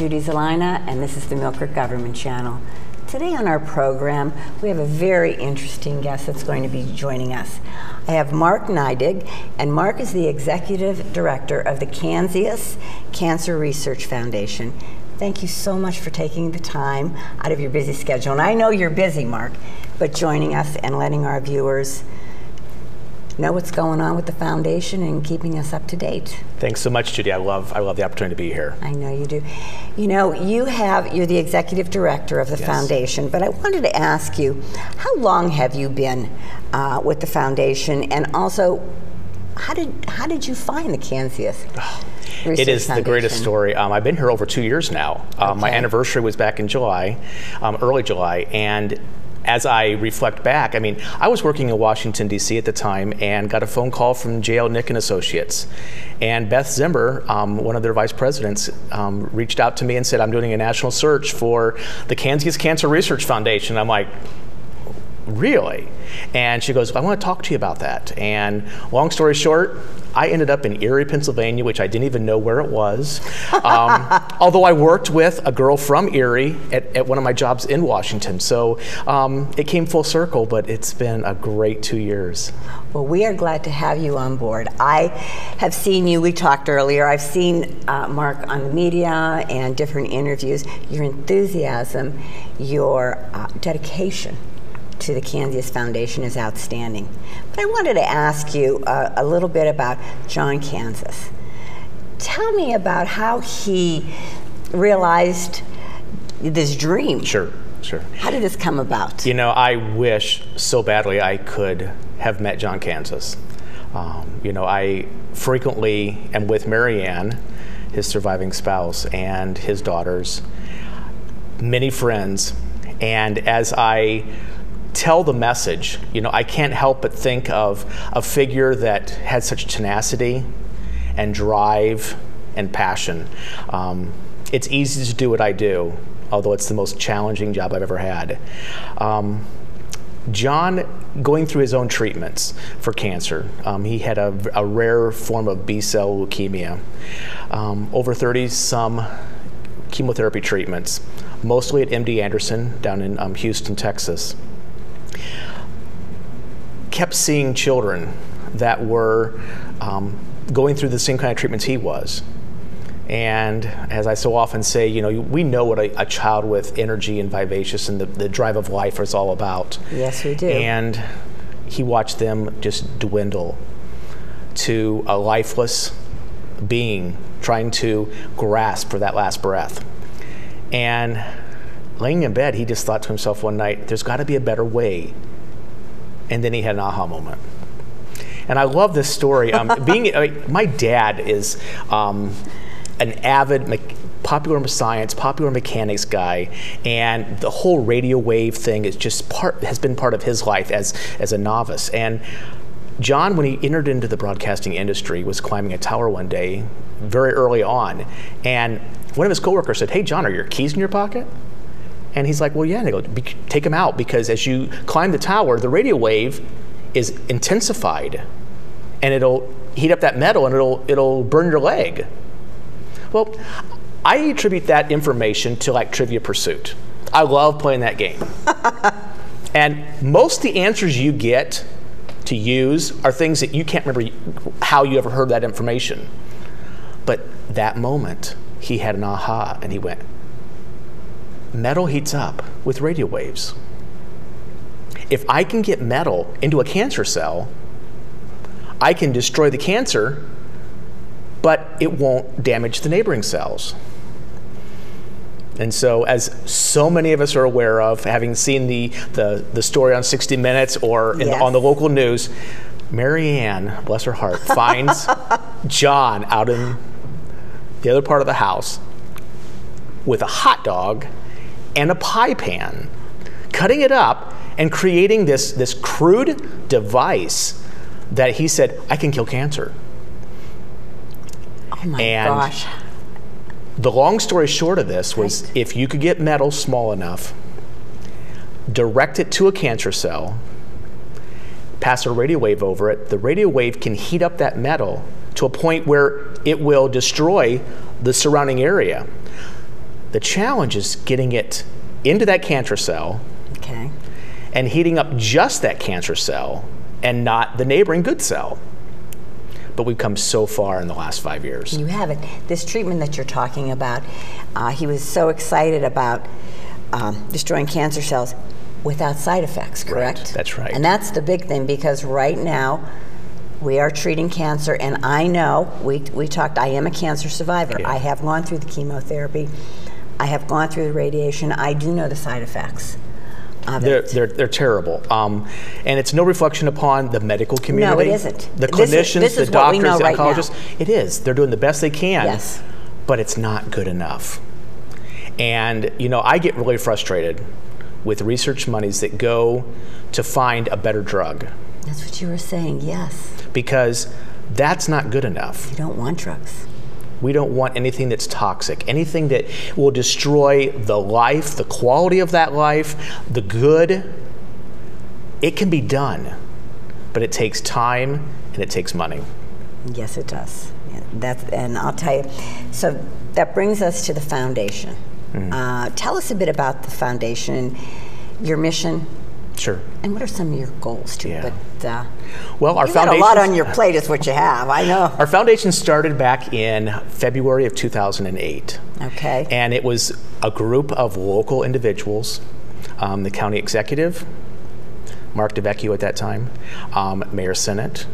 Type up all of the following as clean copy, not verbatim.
Judy Zelina, and this is the Mill Creek Government Channel. Today on our program, we have a very interesting guest that's going to be joining us. I have Mark Neidig, and Mark is the Executive Director of the Kanzius Cancer Research Foundation. Thank you so much for taking the time out of your busy schedule. And I know you're busy, Mark, but joining us and letting our viewers know what's going on with the foundation and keeping us up to date. Thanks so much, Judy. I love the opportunity to be here. I know you do. You know, you're the executive director of the foundation, but I wanted to ask you, how long have you been with the foundation, and also, how did you find the Kanzius? It is the greatest story. I've been here over 2 years now. My anniversary was back in July, early July, and as I reflect back, I mean, I was working in Washington, D.C. at the time and got a phone call from J.L. Nick and Associates. And Beth Zimmer, one of their vice presidents, reached out to me and said, I'm doing a national search for the Kanzius Cancer Research Foundation. I'm like, really? And she goes, I want to talk to you about that. And long story short, I ended up in Erie, Pennsylvania, which I didn't even know where it was. Although I worked with a girl from Erie at one of my jobs in Washington. So it came full circle, but it's been a great 2 years. Well, we are glad to have you on board. I have seen you, we talked earlier, I've seen Mark on the media and different interviews. Your enthusiasm, your dedication to the Kanzius Foundation is outstanding. But I wanted to ask you a little bit about John Kanzius. Tell me about how he realized this dream. Sure. How did this come about? You know, I wish so badly I could have met John Kanzius. You know, I frequently am with Mary Ann, his surviving spouse, and his daughters, many friends, and as I tell the message, you know, I can't help but think of a figure that had such tenacity and drive and passion. It's easy to do what I do, although it's the most challenging job I've ever had. John, going through his own treatments for cancer, he had a rare form of B-cell leukemia, over 30-some chemotherapy treatments, mostly at MD Anderson down in Houston, Texas. Kept seeing children that were going through the same kind of treatments he was. And as I so often say, you know, we know what a child with energy and vivacious and the drive of life is all about. Yes, we do. And he watched them just dwindle to a lifeless being trying to grasp for that last breath. And laying in bed, he just thought to himself one night, there's got to be a better way. And then he had an aha moment. And I love this story. My dad is an avid popular science, popular mechanics guy, and the whole radio wave thing is just has been part of his life as a novice. And John, when he entered into the broadcasting industry, was climbing a tower one day, very early on, and one of his coworkers said, "Hey, John, are your keys in your pocket?" And he's like, well, yeah. And they go, take them out, because as you climb the tower, the radio wave is intensified, and it'll heat up that metal, and it'll burn your leg. Well, I attribute that information to like Trivia Pursuit. I love playing that game. And most of the answers you get to use are things that you can't remember how you ever heard that information. But that moment, he had an aha, and he went, metal heats up with radio waves. If I can get metal into a cancer cell, I can destroy the cancer, but it won't damage the neighboring cells. And so, as so many of us are aware of, having seen the story on 60 Minutes or on the local news, Mary Ann, bless her heart, finds John out in the other part of the house with a hot dog and a pie pan, cutting it up and creating this crude device that he said, I can kill cancer. Oh my gosh. The long story short of this was, if you could get metal small enough, direct it to a cancer cell, pass a radio wave over it, the radio wave can heat up that metal to a point where it will destroy the surrounding area. The challenge is getting it into that cancer cell, okay, and heating up just that cancer cell and not the neighboring good cell. But we've come so far in the last 5 years. You have it. This treatment that you're talking about, he was so excited about destroying cancer cells without side effects, correct? Right. That's right. And that's the big thing, because right now we are treating cancer, and I know, we talked, I am a cancer survivor. Yeah. I have gone through the chemotherapy. I have gone through the radiation. I do know the side effects. They're terrible, and it's no reflection upon the medical community. No, it isn't. The clinicians, the doctors, the oncologists. It is. They're doing the best they can. Yes. But it's not good enough. And you know, I get really frustrated with research monies that go to find a better drug. That's what you were saying. Yes. Because that's not good enough. You don't want drugs. We don't want anything that's toxic, anything that will destroy the life, the quality of that life, the good. It can be done, but it takes time and it takes money. Yes, it does. Yeah, and I'll tell you, so that brings us to the foundation. Mm-hmm. Tell us a bit about the foundation and your mission. Sure. And what are some of your goals too? Yeah. But well, our you've got a lot on your plate is what you have, I know. Our foundation started back in February of 2008. Okay. And it was a group of local individuals, the county executive, Mark DeVecchio at that time, Mayor Senate,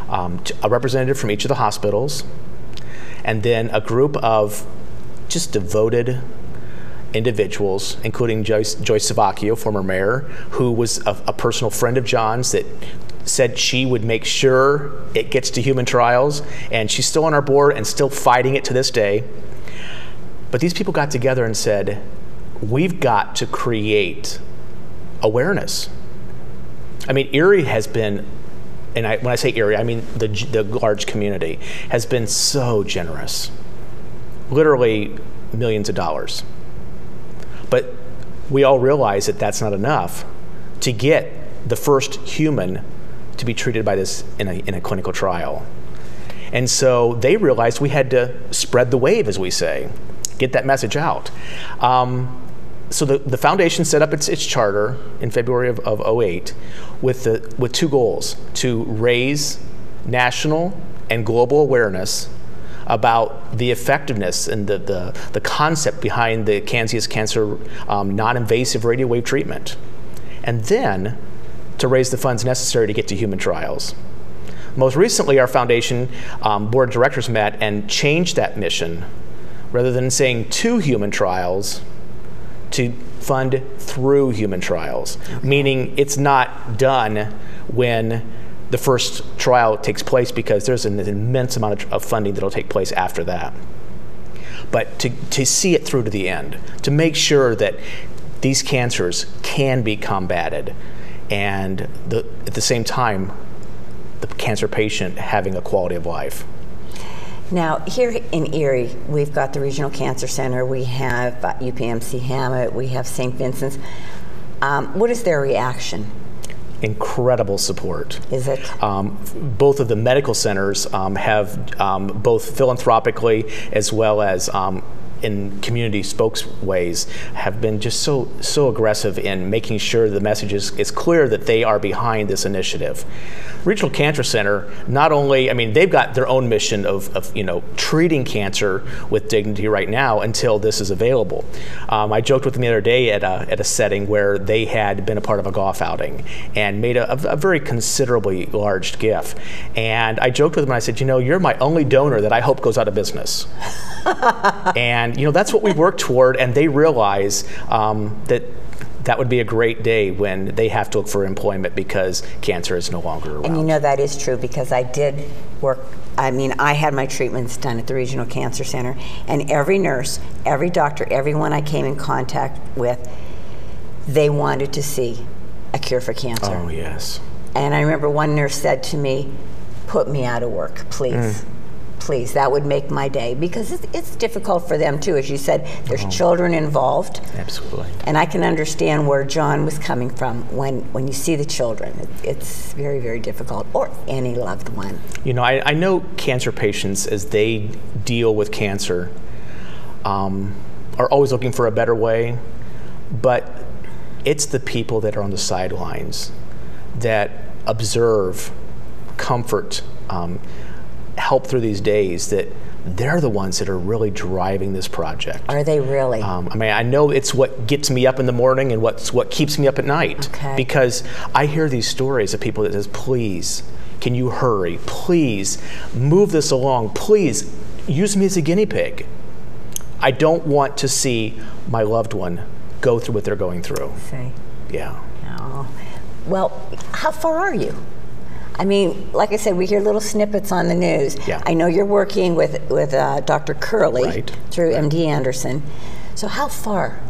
a representative from each of the hospitals, and then a group of just devoted individuals, including Joyce Savacchio, former mayor, who was a personal friend of John's, that said she would make sure it gets to human trials, and she's still on our board and still fighting it to this day. But these people got together and said, we've got to create awareness. I mean, Erie has been, and when I say Erie, I mean the large community, has been so generous, literally millions of dollars. But we all realize that that's not enough to get the first human to be treated by this in a clinical trial. And so they realized we had to spread the wave, as we say, get that message out. So the foundation set up its charter in February of 2008 with two goals: to raise national and global awareness about the effectiveness and the concept behind the Kanzius cancer non-invasive radio wave treatment, and then to raise the funds necessary to get to human trials. Most recently, our foundation board of directors met and changed that mission. Rather than saying to human trials, to fund through human trials, meaning it's not done when the first trial takes place, because there's an immense amount of funding that'll take place after that. But to see it through to the end, to make sure that these cancers can be combated, and at the same time, the cancer patient having a quality of life. Now, here in Erie, we've got the Regional Cancer Center, we have UPMC Hammett, we have St. Vincent's. What is their reaction? Incredible support. Is it? Both of the medical centers have, both philanthropically as well as in community spokesways, have been just so aggressive in making sure the message is clear that they are behind this initiative. Regional Cancer Center, not only, I mean, they've got their own mission of treating cancer with dignity right now until this is available. I joked with them the other day at a setting where they had been a part of a golf outing and made a very considerably large gift. And I joked with them and I said, you're my only donor that I hope goes out of business. And that's what we work toward, and they realize that would be a great day when they have to look for employment because cancer is no longer around. And that is true, because I did work, I had my treatments done at the Regional Cancer Center, and every nurse, every doctor, everyone I came in contact with, they wanted to see a cure for cancer. Oh, yes. And I remember one nurse said to me, put me out of work, please. Please, that would make my day, because it's difficult for them too. As you said, there's children involved. Absolutely. And I can understand where John was coming from when you see the children. It's very, very difficult, or any loved one. I know cancer patients, as they deal with cancer, are always looking for a better way, but it's the people that are on the sidelines that observe, comfort, help through these days, that they're the ones that are really driving this project. Are they really? I mean, I know it's what gets me up in the morning and what keeps me up at night. Okay. Because I hear these stories of people that says, please, can you hurry? Please, move this along. Please, use me as a guinea pig. I don't want to see my loved one go through what they're going through. See. Yeah. Oh. Well, how far are you? I mean, like I said, we hear little snippets on the news. Yeah. I know you're working with Dr. Curley Right. through MD Anderson. So how far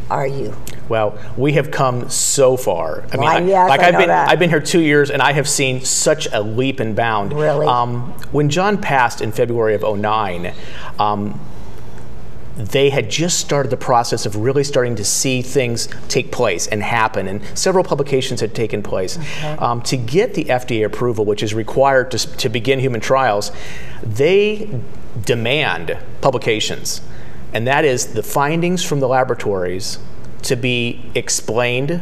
are you? Well, we have come so far. I mean, yes, I know that. I've been here 2 years, and I have seen such a leap and bound. Really? When John passed in February of '09, they had just started the process of really starting to see things take place and happen, and several publications had taken place. Okay. To get the FDA approval, which is required to begin human trials, they demand publications, and that is the findings from the laboratories to be explained,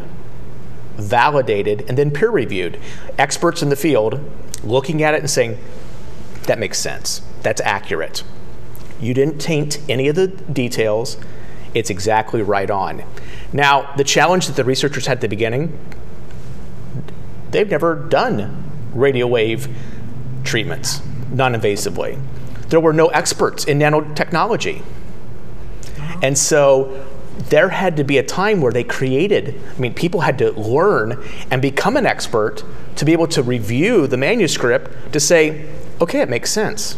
validated, and then peer-reviewed. Experts in the field looking at it and saying, that makes sense, that's accurate. You didn't taint any of the details. It's exactly right on. Now, the challenge that the researchers had at the beginning, they've never done radio wave treatments non-invasively. There were no experts in nanotechnology. And so there had to be a time where they created, I mean, people had to learn and become an expert to be able to review the manuscript to say, okay, it makes sense.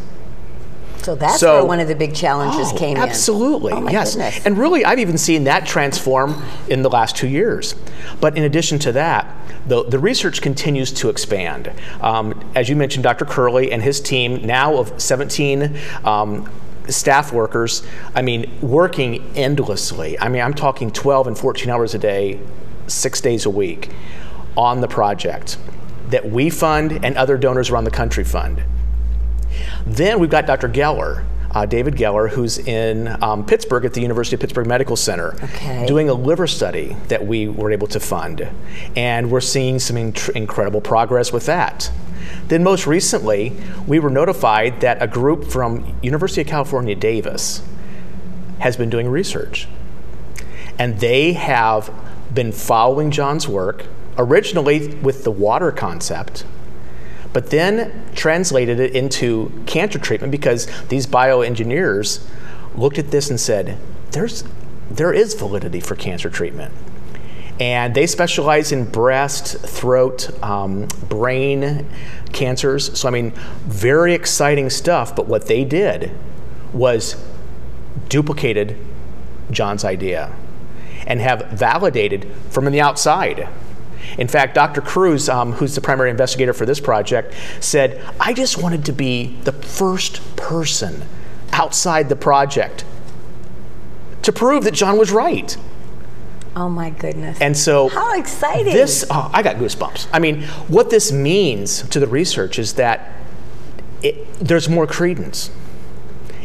So that's where one of the big challenges came in. Absolutely, oh my yes. goodness. And really, I've even seen that transform in the last 2 years. But in addition to that, the research continues to expand. As you mentioned, Dr. Curley and his team, now of 17 staff workers, I mean, working endlessly. I mean, I'm talking 12 and 14 hours a day, 6 days a week on the project that we fund and other donors around the country fund. Then we've got Dr. Geller, David Geller, who's in Pittsburgh at the University of Pittsburgh Medical Center, doing a liver study that we were able to fund. And we're seeing some incredible progress with that. Then most recently, we were notified that a group from University of California, Davis, has been doing research. And they have been following John's work, originally with the water concept, but then translated it into cancer treatment because these bioengineers looked at this and said, there is validity for cancer treatment. And they specialize in breast, throat, brain cancers. So I mean, very exciting stuff, but what they did was duplicated John's idea and have validated from the outside. In fact, Dr. Cruz, who's the primary investigator for this project, said, I just wanted to be the first person outside the project to prove that John was right. Oh my goodness. And so how exciting. I got goosebumps. I mean, what this means to the research is that there's more credence.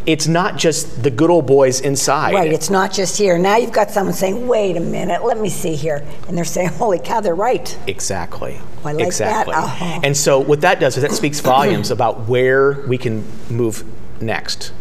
It's not just the good old boys inside. Right, it's not just here. Now you've got someone saying, wait a minute, let me see here. And they're saying, holy cow, they're right. Exactly. I like exactly. that. Oh. And so what that does is that speaks volumes about where we can move next.